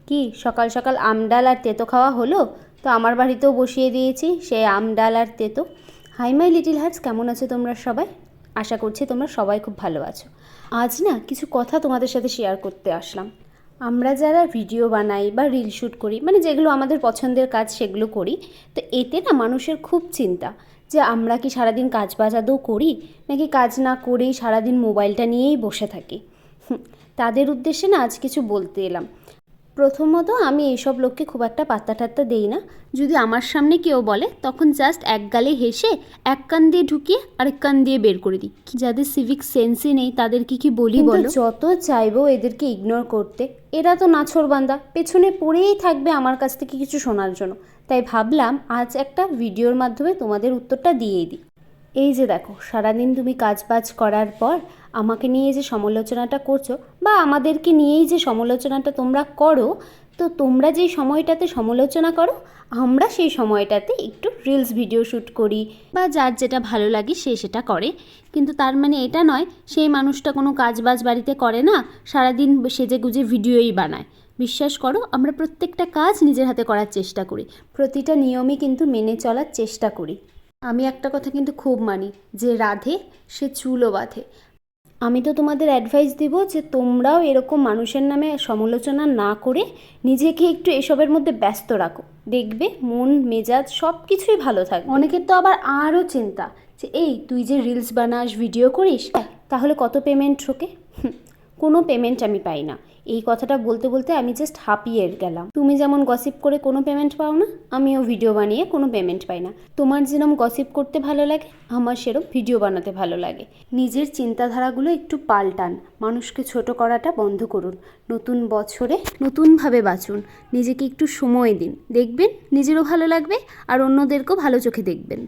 কি সকাল সকাল আমডাল আর তেতো খাওয়া হলো? তো আমার বাড়িতেও বসিয়ে দিয়েছি সেই আমডাল আর তেতো। হাই মাই লিটিল হার্টস, কেমন আছো তোমরা সবাই? আশা করছি তোমরা সবাই খুব ভালো আছো। আজ না কিছু কথা তোমাদের সাথে শেয়ার করতে আসলাম। আমরা যারা ভিডিও বানাই বা রিল শ্যুট করি, মানে যেগুলো আমাদের পছন্দের কাজ সেগুলো করি, তো এতে না মানুষের খুব চিন্তা যে আমরা কি সারাদিন কাজ বাজ আদৌ করি, নাকি কাজ না করেই সারাদিন মোবাইলটা নিয়েই বসে থাকি। তাদের উদ্দেশ্যে না আজ কিছু বলতে এলাম। প্রথমত, আমি এইসব লোককে খুব একটা পাত্তা টাত্তা দেই না। যদি আমার সামনে কেউ বলে তখন জাস্ট এক গালে হেসে এক কান দিয়ে ঢুকিয়ে আরেক কান দিয়ে বের করে দিই। যাদের সিভিক সেন্সই নেই তাদেরকে কি বলি বলো? যত চাইবো এদেরকে ইগনোর করতে, এরা তো নাছোড়বান্দা, পেছনে পড়েই থাকবে আমার কাছ থেকে কিছু শোনার জন্য। তাই ভাবলাম আজ একটা ভিডিওর মাধ্যমে তোমাদের উত্তরটা দিয়েই দিই। এই যে দেখো, সারাদিন তুমি কাজবাজ করার পর আমাকে নিয়ে যে সমালোচনাটা করছো, বা আমাদেরকে নিয়েই যে সমালোচনাটা তোমরা করো, তো তোমরা যেই সময়টাতে সমালোচনা করো, আমরা সেই সময়টাতে একটু রিলস ভিডিও শ্যুট করি, বা যার যেটা ভালো লাগে সে সেটা করে। কিন্তু তার মানে এটা নয় সেই মানুষটা কোনো কাজবাজ বাড়িতে করে না, সারাদিন সেজে গুজে ভিডিওই বানায়। বিশ্বাস করো, আমরা প্রত্যেকটা কাজ নিজের হাতে করার চেষ্টা করি, প্রতিটা নিয়মই কিন্তু মেনে চলার চেষ্টা করি। আমি একটা কথা কিন্তু খুব মানি, যে রাধে সে চুলও বাঁধে। আমি তো তোমাদের অ্যাডভাইস দিব যে তোমরাও এরকম মানুষের নামে সমালোচনা না করে নিজেকে একটু এসবের মধ্যে ব্যস্ত রাখো, দেখবে মন মেজাজ সব কিছুই ভালো থাকবে। অনেকের তো আবার আরও চিন্তা যে এই তুই যে রিলস বানাস, ভিডিও করিস, তাহলে কত পেমেন্ট ঢোকে? কোনো পেমেন্ট আমি পাই না। এই কথাটা বলতে বলতে আমি জাস্ট হাঁপিয়ে গেলাম। তুমি যেমন গসিপ করে কোনো পেমেন্ট পাও না, আমিও ভিডিও বানিয়ে কোনো পেমেন্ট পাই না। তোমার যেরকম গসিপ করতে ভালো লাগে, আমার সেরকম ভিডিও বানাতে ভালো লাগে। নিজের চিন্তাধারাগুলো একটু পাল্টান, মানুষকে ছোট করাটা বন্ধ করুন। নতুন বছরে নতুনভাবে বাঁচুন, নিজেকে একটু সময় দিন, দেখবেন নিজেরও ভালো লাগবে আর অন্যদেরকেও ভালো চোখে দেখবেন।